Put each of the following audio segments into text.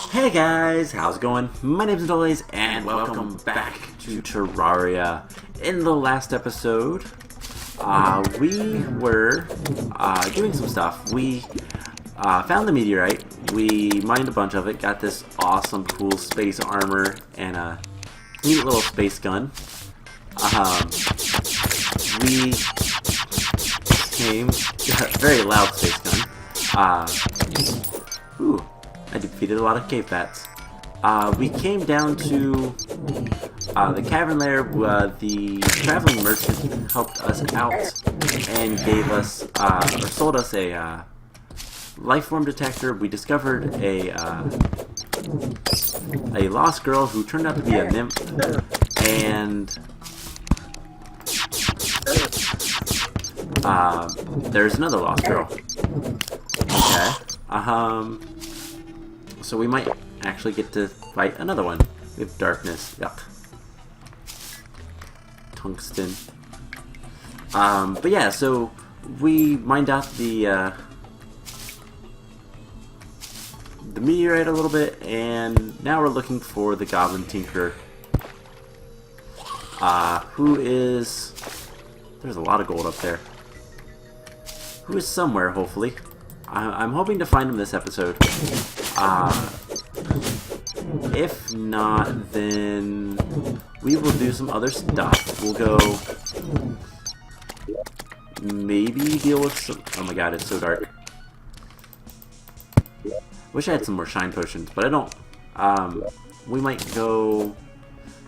Hey guys, how's it going? My name's Dollies, and welcome back to Terraria. In the last episode, we were doing some stuff. We found the meteorite, we mined a bunch of it, got this awesome cool space armor, and a neat little space gun. We came, very loud space gun. Ooh. I defeated a lot of cave bats. We came down to the cavern lair. The traveling merchant helped us out and gave us, or sold us a life form detector. We discovered a lost girl who turned out to be a nymph, and there's another lost girl. Okay. So we might actually get to fight another one. We have darkness. Yuck. Tungsten. But yeah, so we mined out the meteorite a little bit, and now we're looking for the Goblin Tinkerer. Who is... There's a lot of gold up there. Who is somewhere, hopefully. I'm hoping to find him this episode. If not, then we will do some other stuff. We'll go maybe deal with some... Oh my god, it's so dark. Wish I had some more shine potions, but I don't. We might go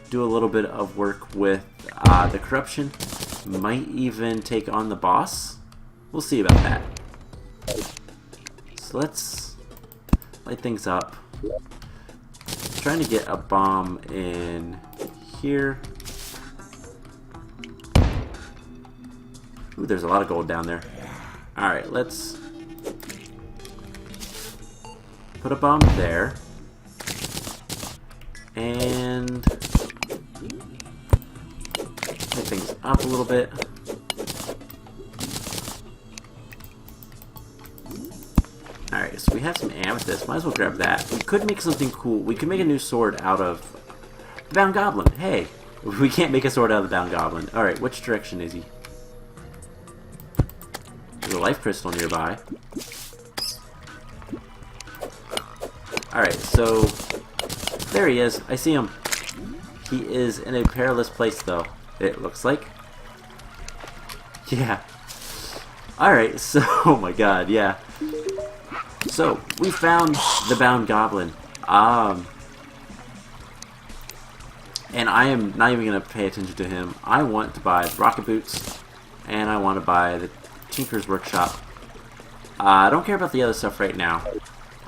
do a little bit of work with the corruption. Might even take on the boss. We'll see about that. So let's light things up. Trying to get a bomb in here. Ooh, there's a lot of gold down there. Alright, let's put a bomb there. And light things up a little bit. Alright, so we have some amethyst. Might as well grab that. We could make something cool. We could make a new sword out of the Bound Goblin. Hey, we can't make a sword out of the Bound Goblin. Alright, which direction is he? There's a life crystal nearby. Alright, so there he is. I see him. He is in a perilous place, though, it looks like. Yeah. Alright, so, oh my god, yeah. So, we found the Bound Goblin. And I am not even going to pay attention to him. I want to buy rocket boots, and I want to buy the Tinker's Workshop. I don't care about the other stuff right now.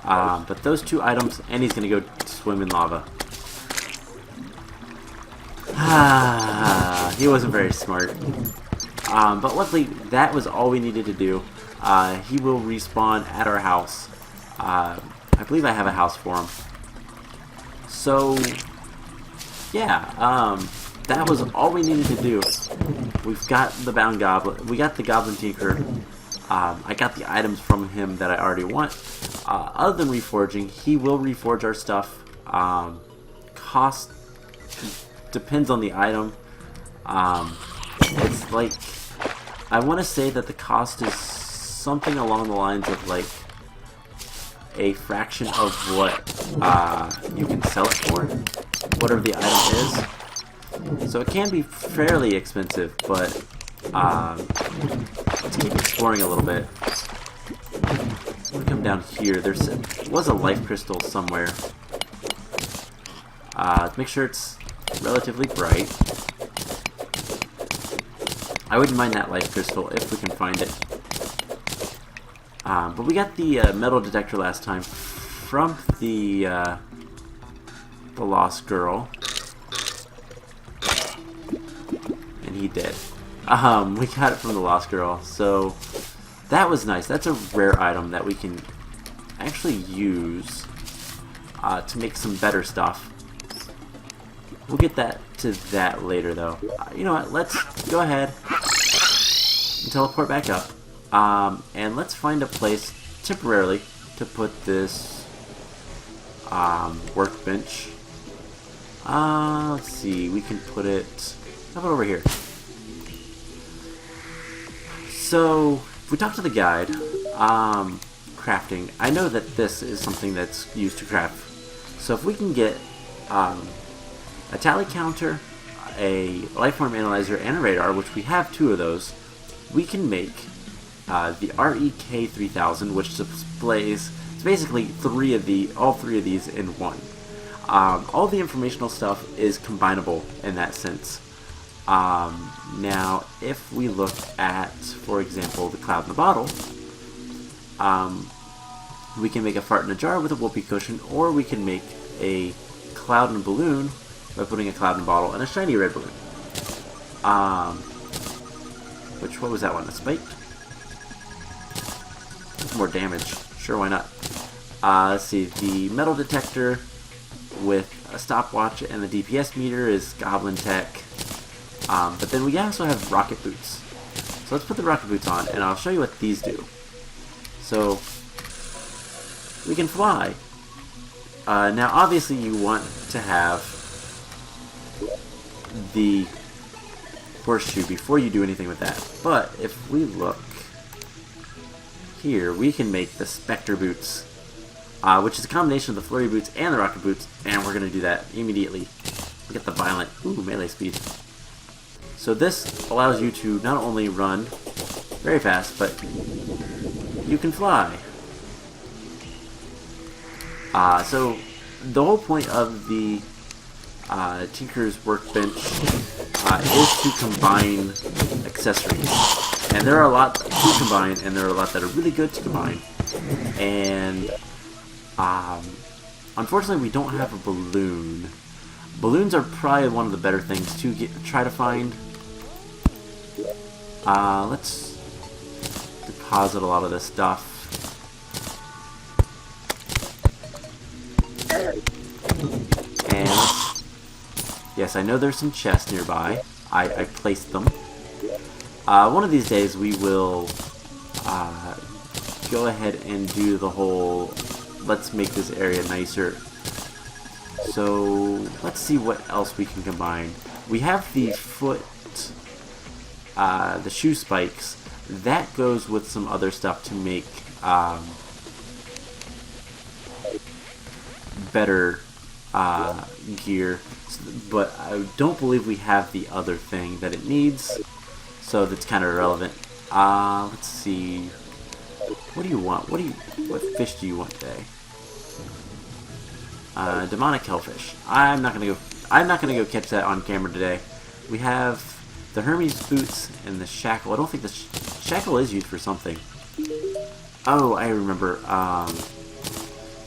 But those two items, and he's going to go swim in lava. He wasn't very smart. But luckily, that was all we needed to do. He will respawn at our house. I believe I have a house for him. So, yeah, that was all we needed to do. We've got the Bound Goblin. We got the Goblin Tinkerer. I got the items from him that I already want. Other than reforging, he will reforge our stuff. Cost depends on the item. It's like, I want to say that the cost is something along the lines of like a fraction of what you can sell it for, whatever the item is. So it can be fairly expensive, but let's keep exploring a little bit. We'll come down here. There was a life crystal somewhere. Make sure it's relatively bright. I wouldn't mind that life crystal if we can find it. But we got the metal detector last time from the lost girl, and he did. We got it from the lost girl, so that was nice. That's a rare item that we can actually use to make some better stuff. We'll get to that later, though. You know what? Let's go ahead and teleport back up. And let's find a place temporarily to put this workbench. Let's see, we can put it... How about over here? So, if we talk to the guide, crafting, I know that this is something that's used to craft. So if we can get a tally counter, a lifeform analyzer, and a radar, which we have 2 of those, we can make the REK 3000, which displays, it's basically all three of these in one. All the informational stuff is combinable in that sense. Now, if we look at, for example, the cloud in the bottle, we can make a fart in a jar with a whoopee cushion, or we can make a cloud in a balloon by putting a cloud in a bottle and a shiny red balloon. What was that one? A spike? That's more damage. Sure, why not? Let's see, the metal detector with a stopwatch and the DPS meter is Goblin Tech. But then we also have rocket boots. So let's put the rocket boots on, and I'll show you what these do. So, we can fly. Now, obviously, you want to have the horseshoe before you do anything with that. But if we look here, we can make the Spectre boots, which is a combination of the flurry boots and the rocket boots, and we're going to do that immediately. We get the violent, melee speed. So this allows you to not only run very fast, but you can fly. So the whole point of the Tinker's Workbench is to combine accessories. And there are a lot to combine, and there are a lot that are really good to combine. And unfortunately, we don't have a balloon. Balloons are probably one of the better things to try to find. Let's deposit a lot of this stuff. And yes, I know there's some chests nearby. I placed them. One of these days we will go ahead and do the whole let's make this area nicer. So let's see what else we can combine. We have the the shoe spikes. That goes with some other stuff to make better gear, but I don't believe we have the other thing that it needs, so that's kind of irrelevant. Let's see. What do you want? What fish do you want today? Demonic hellfish. I'm not gonna go catch that on camera today. We have the Hermes boots and the shackle. I don't think the shackle is used for something. Oh, I remember.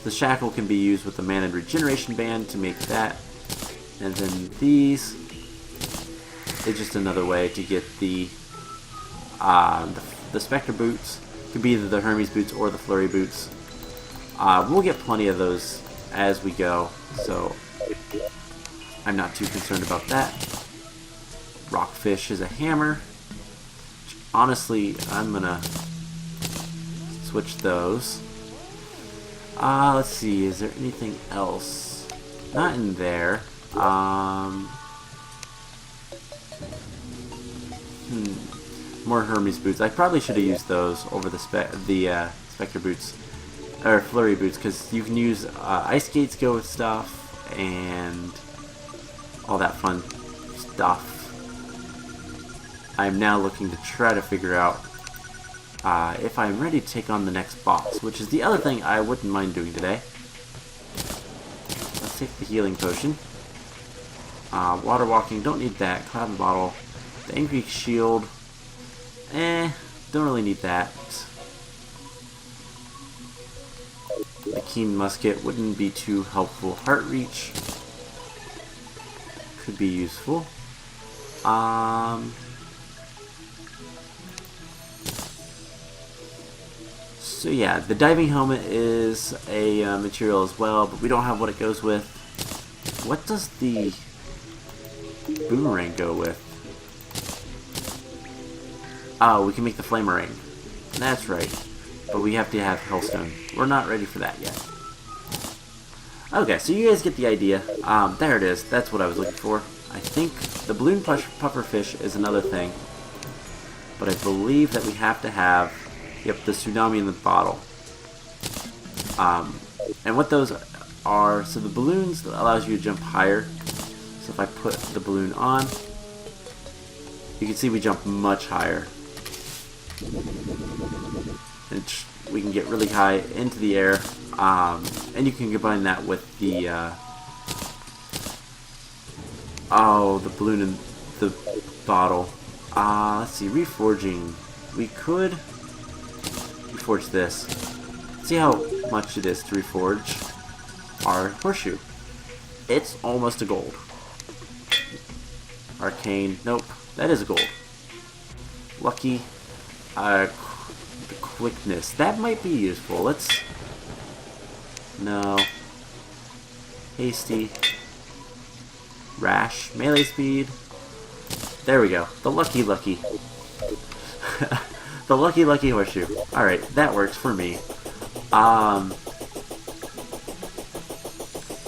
The shackle can be used with the mana regeneration band to make that. And then these is just another way to get the Spectre boots. Could be either the Hermes boots or the Flurry boots. We'll get plenty of those as we go, so I'm not too concerned about that. Rockfish is a hammer. Which, honestly, I'm gonna switch those. Let's see, is there anything else? Not in there. More Hermes boots. I probably should have used those over the Spectre boots, or Flurry boots, because you can use ice skates go with stuff, and all that fun stuff. I'm now looking to try to figure out if I'm ready to take on the next boss, which is the other thing I wouldn't mind doing today. Let's take the healing potion. Water walking, don't need that. Cloud in the bottle. The angry shield. Don't really need that. The keen musket wouldn't be too helpful. Heart reach could be useful. So yeah, the diving helmet is a material as well, but we don't have what it goes with. What does the boomerang go with? Oh, we can make the flamerang. That's right. But we have to have hellstone. We're not ready for that yet. Okay, so you guys get the idea. There it is. That's what I was looking for. I think the balloon puffer fish is another thing. But I believe that we have to have, yep, the tsunami in the bottle. And what those are, so the balloons allows you to jump higher. So if I put the balloon on, you can see we jump much higher. And we can get really high into the air. And you can combine that with the the balloon in the bottle. Let's see, reforging. We could reforge this. See how much it is to reforge our horseshoe. It's almost a gold. Arcane, nope, that is a gold. Lucky, the quickness, that might be useful. Let's, no. Hasty. Rash, melee speed. There we go, the lucky. The lucky horseshoe. Alright, that works for me.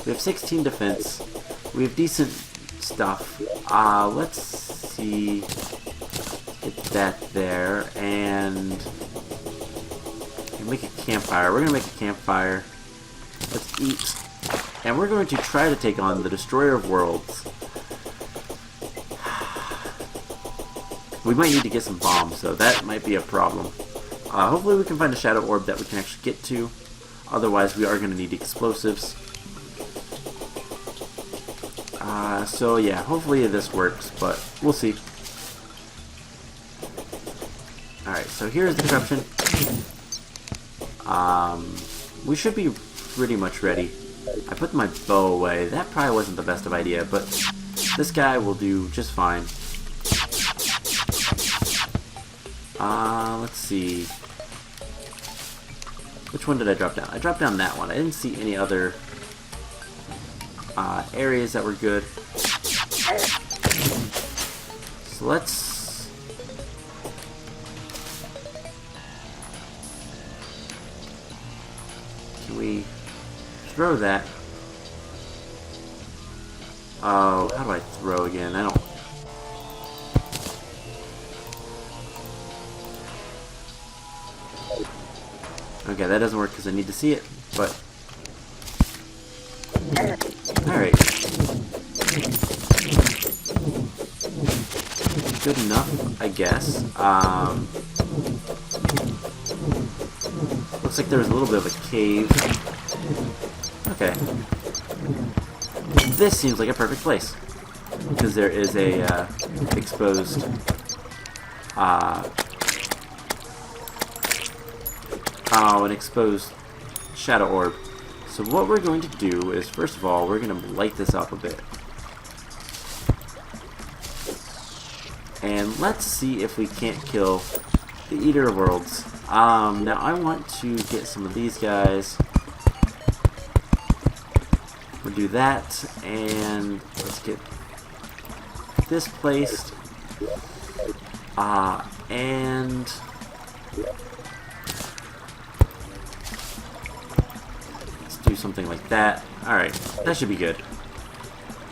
We have 16 defense. We have decent stuff. Let's see. Get that there, and make a campfire. We're gonna make a campfire. Let's eat. And we're going to try to take on the Destroyer of Worlds. We might need to get some bombs, though. That might be a problem. Hopefully we can find a shadow orb that we can actually get to. Otherwise, we are going to need explosives. So yeah, hopefully this works, but we'll see. Alright, so here's the corruption. We should be pretty much ready. I put my bow away. That probably wasn't the best of idea, but this guy will do just fine. Let's see. Which one did I drop down? I dropped down that one. I didn't see any other areas that were good. So let's... Can we throw that? Oh, how do I throw again? I don't... Okay, that doesn't work because I need to see it, but... Alright. Good enough, I guess. Looks like there was a little bit of a cave. Okay. This seems like a perfect place. Because there is a exposed... an exposed shadow orb. So what we're going to do is, first of all, we're going to light this up a bit. And let's see if we can't kill the Eater of Worlds. Now I want to get some of these guys. We'll do that, and let's get this placed. And... do something like that. Alright, that should be good.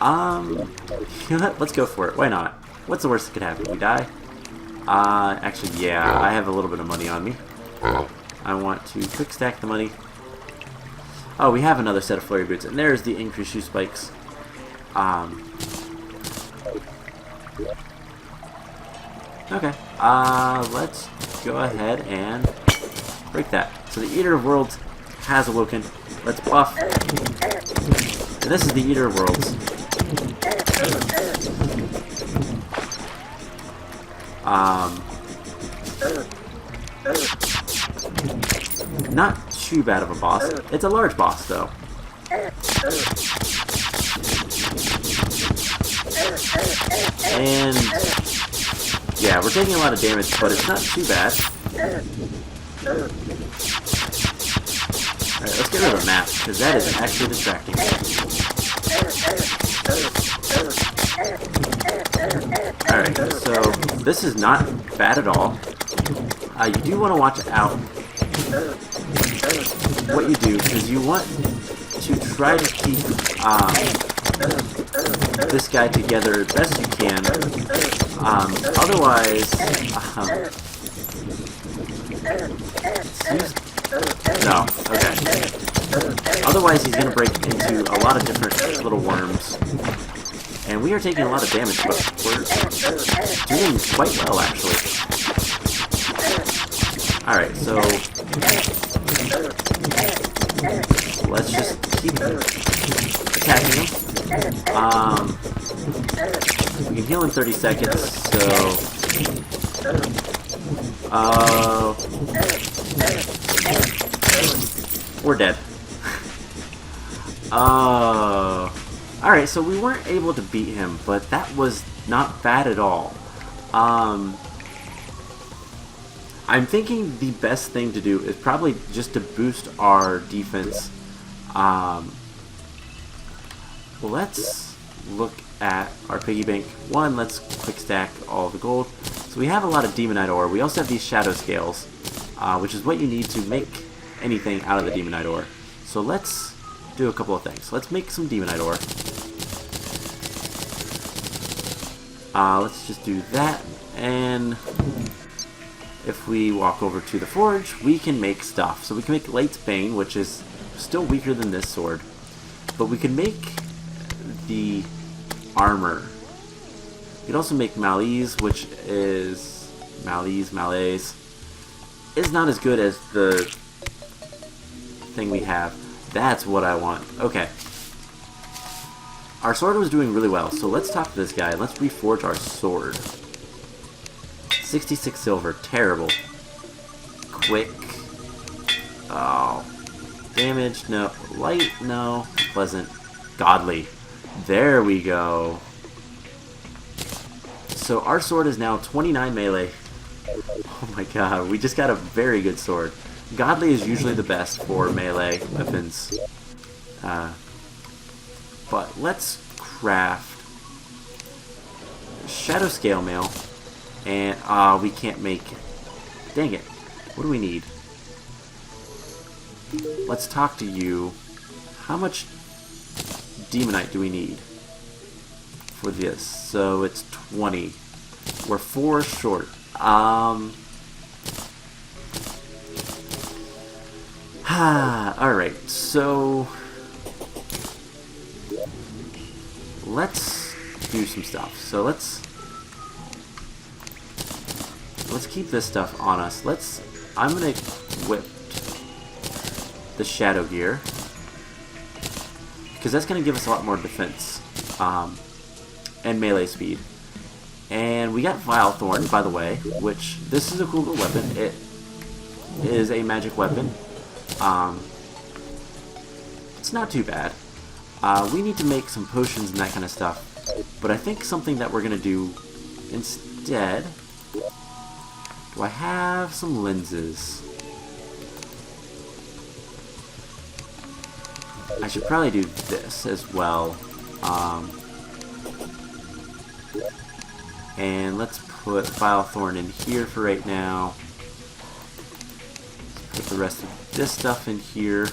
You know what? Let's go for it. Why not? What's the worst that could happen? We die? Actually, yeah, I have a little bit of money on me. I want to quick stack the money. Oh, we have another set of flurry boots, and there's the increased shoe spikes. Okay, let's go ahead and break that. So the Eater of Worlds has awoken. Let's buff. And this is the Eater of Worlds. Not too bad of a boss. It's a large boss, though. And yeah, we're taking a lot of damage, but it's not too bad. Alright, let's get rid of the map, because that is actually distracting. Alright, so this is not bad at all. You do want to watch out what you do, because you want to try to keep this guy together as best you can. Otherwise, no, okay. Otherwise, he's gonna break into a lot of different little worms. And we are taking a lot of damage, but we're doing quite well, actually. Alright, so let's just keep attacking him. We can heal in 30 seconds, so... we're dead. Alright, so we weren't able to beat him, but that was not bad at all. I'm thinking the best thing to do is probably just to boost our defense. Let's look at our piggy bank. One, let's quick stack all the gold. So we have a lot of demonite ore. We also have these shadow scales, which is what you need to make anything out of the demonite ore. So let's do a couple of things. Let's make some demonite ore. Let's just do that, and if we walk over to the forge, we can make stuff. So we can make Late's Bane, which is still weaker than this sword, but we can make the armor. We can also make Malaise, which is Malaise is not as good as the thing we have. That's what I want. Okay. Our sword was doing really well, so let's talk to this guy. Let's reforge our sword. 66 silver. Terrible. Quick. Oh. Damage. No. Light. No. Pleasant. Godly. There we go. So our sword is now 29 melee. Oh my god. We just got a very good sword. Godly is usually the best for melee weapons. But let's craft Shadow Scale Mail, and we can't make. Dang it! What do we need? Let's talk to you. How much demonite do we need for this? So it's 20. We're 4 short. Alright, so let's do some stuff. So let's keep this stuff on us. I'm gonna equip the shadow gear, because that's gonna give us a lot more defense and melee speed. And we got Vile Thorn, by the way, which this is a cool little weapon. It is a magic weapon. It's not too bad. We need to make some potions and that kind of stuff. But I think something that we're going to do instead... Do I have some lenses? I should probably do this as well. And let's put Vile Thorn in here for right now. Let's put the rest of this stuff in here.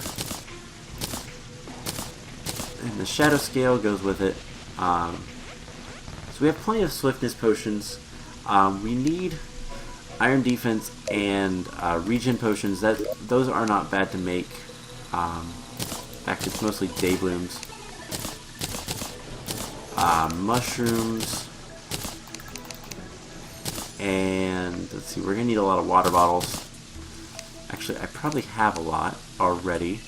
And the Shadow Scale goes with it. So we have plenty of swiftness potions. We need Iron Defense and regen potions. Those are not bad to make. In fact, it's mostly Day Blooms. Mushrooms. And let's see, we're going to need a lot of water bottles. Actually, I probably have a lot already.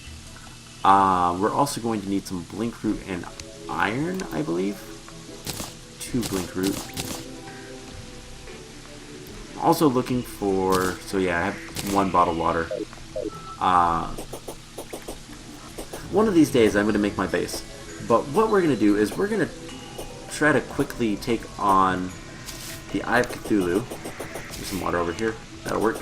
We're also going to need some blink root and iron, I believe. 2 blink root. I'm also looking for... So yeah, I have 1 bottle of water. One of these days I'm going to make my base. But what we're going to do is we're going to try to quickly take on the Eye of Cthulhu. There's some water over here. That'll work.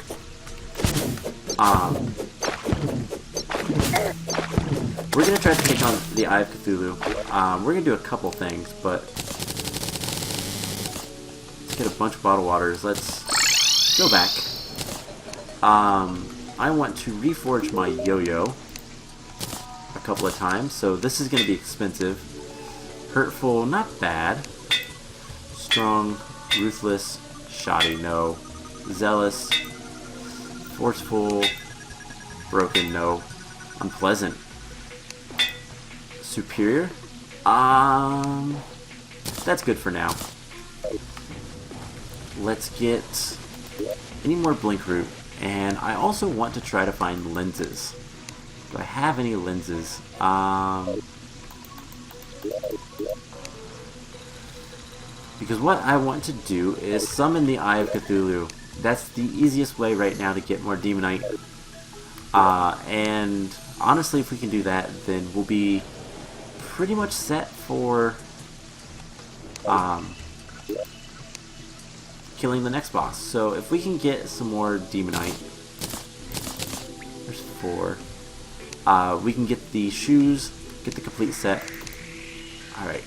We're going to try to take on the Eye of Cthulhu. We're going to do a couple things, but let's get a bunch of bottled waters. Let's go back. I want to reforge my yo-yo. a couple of times, so this is going to be expensive. Hurtful, not bad. Strong, ruthless, shoddy, no. Zealous, forceful, broken, no. Unpleasant. Superior? That's good for now. Let's get any more blink root, and I also want to try to find lenses. Do I have any lenses? Because what I want to do is summon the Eye of Cthulhu. That's the easiest way right now to get more Demonite. And honestly, if we can do that, then we'll be pretty much set for killing the next boss. So if we can get some more Demonite, there's 4. We can get the shoes, get the complete set. Alright,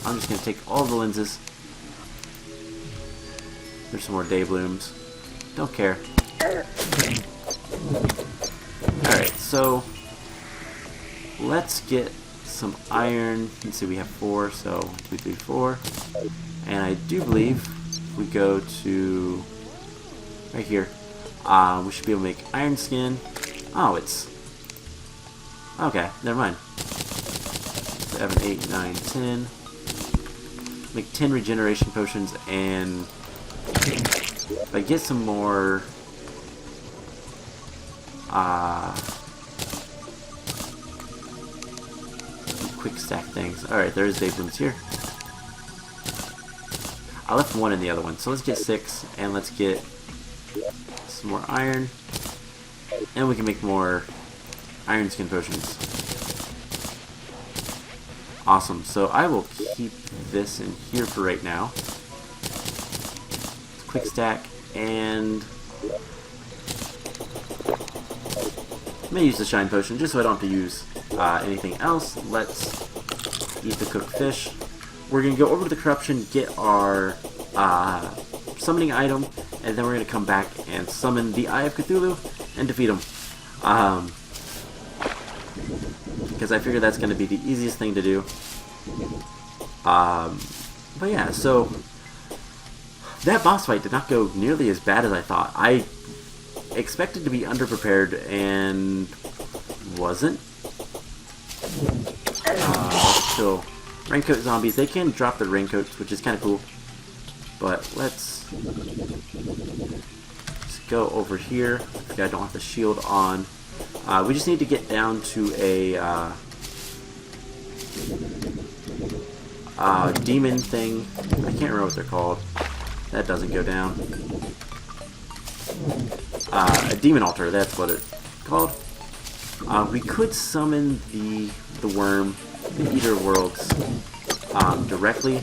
I'm just going to take all the lenses. There's some more day blooms. Don't care. Alright, so let's get some iron. Let's see, we have 4, so 1, 2, 3, 4. And I do believe we go to right here. We should be able to make iron skin. Oh, it's okay. Never mind. 7, 8, 9, 10. Make 10 regeneration potions, and if I get some more quick stack things. Alright, there's day blooms here. I left 1 in the other one, so let's get 6, and let's get some more iron, and we can make more iron skin potions. Awesome, so I will keep this in here for right now. Quick stack, and I may use the shine potion just so I don't have to use anything else. Let's eat the cooked fish. We're going to go over to the corruption, get our summoning item, and then we're going to come back and summon the Eye of Cthulhu and defeat him. Because I figure that's going to be the easiest thing to do. But yeah, so that boss fight did not go nearly as bad as I thought. I expected to be underprepared and wasn't. So raincoat zombies, they can drop their raincoats, which is kind of cool. But let's go over here. Okay, I don't have the shield on. We just need to get down to a demon thing. I can't remember what they're called. That doesn't go down. A demon altar, that's what it's called. We could summon the worm, the Eater of Worlds, directly.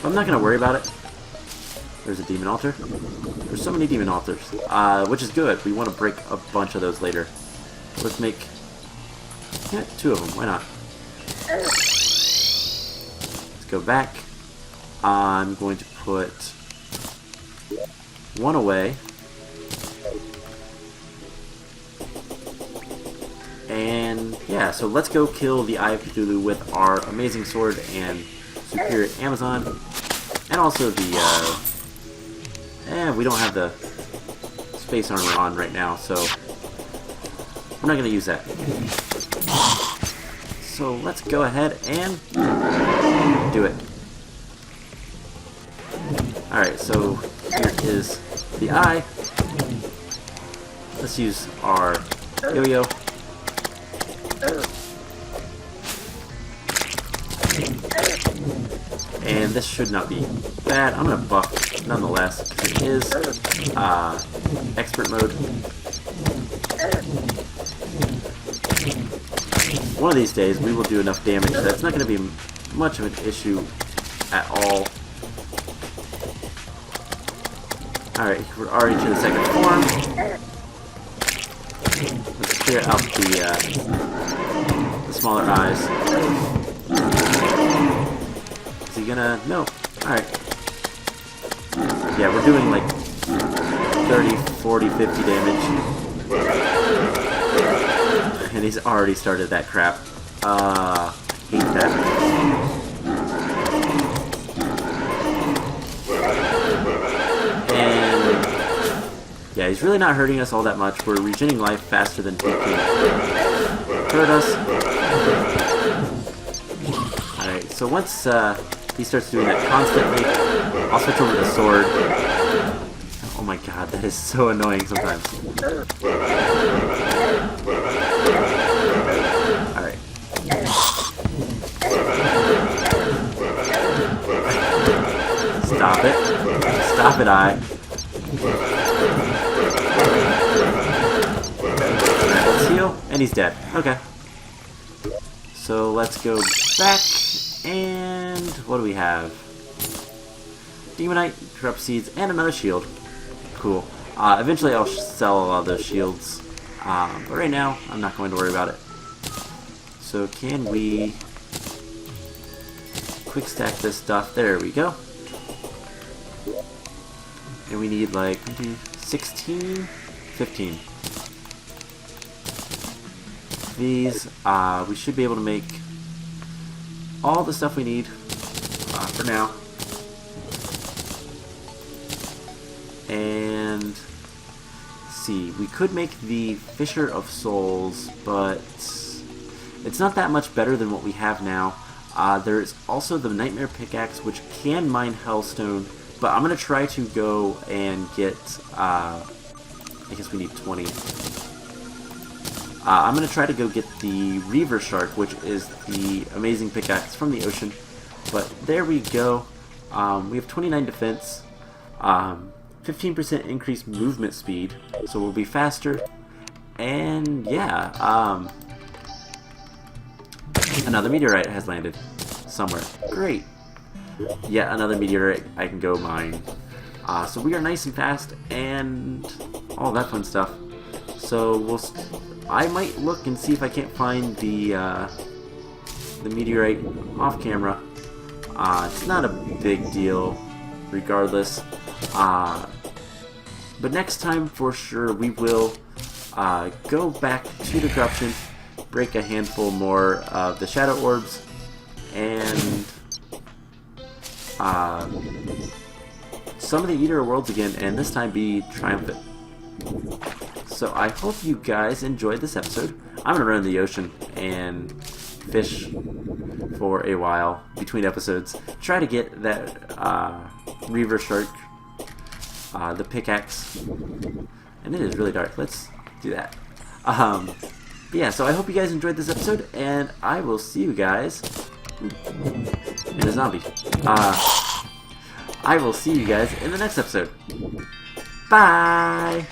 But I'm not going to worry about it. There's a demon altar. There's so many demon altars, which is good. We want to break a bunch of those later. Let's make 2 of them. Why not? Let's go back. I'm going to put 1 away. And yeah, so let's go kill the Eye of Cthulhu with our amazing sword and superior Amazon. And also the, we don't have the space armor on right now, so we're not going to use that. So let's go ahead and do it. Alright, so here is the eye. Let's use our yo-yo. And this should not be bad. I'm going to buff nonetheless, because it is expert mode. One of these days we will do enough damage that it's not going to be much of an issue at all. Alright, we're already to the second form. Let's clear out the smaller eyes. Is he gonna... No. Alright. Yeah, we're doing like 30, 40, 50 damage. And he's already started that crap. Hate that. And yeah, he's really not hurting us all that much. We're regenerating life faster than he can hurt us. Alright, so once he starts doing that constantly, I'll switch over to the sword. Oh my god, that is so annoying sometimes. Alright. Stop it. Stop it, Alright, let's heal. And he's dead. Okay. So let's go back. And what do we have? Demonite, corrupt seeds, and another shield. Cool. Eventually I'll sell a lot of those shields. But right now, I'm not going to worry about it. So can we quick stack this stuff? There we go. And we need like 16, 15. These, we should be able to make all the stuff we need for now. And see, we could make the Fisher of Souls, but it's not that much better than what we have now. There's also the Nightmare Pickaxe, which can mine Hellstone, but I'm going to try to go and get, I guess we need 20. I'm going to try to go get the Reaver Shark, which is the amazing pickaxe from the ocean. But there we go. We have 29 defense, 15% increased movement speed, so we'll be faster. And yeah, another meteorite has landed somewhere. Great. Yet another meteorite I can go mine. So we are nice and fast and all that fun stuff. So I might look and see if I can't find the meteorite off camera. It's not a big deal regardless. But next time for sure we will go back to the corruption, break a handful more of the shadow orbs, and some of the Eater of Worlds again, and this time be triumphant. So I hope you guys enjoyed this episode. I'm going to run in the ocean and fish for a while between episodes. Try to get that Reaver Shark, the pickaxe, and it is really dark. Let's do that. But yeah, so I hope you guys enjoyed this episode, and I will see you guys in a zombie. I will see you guys in the next episode. Bye!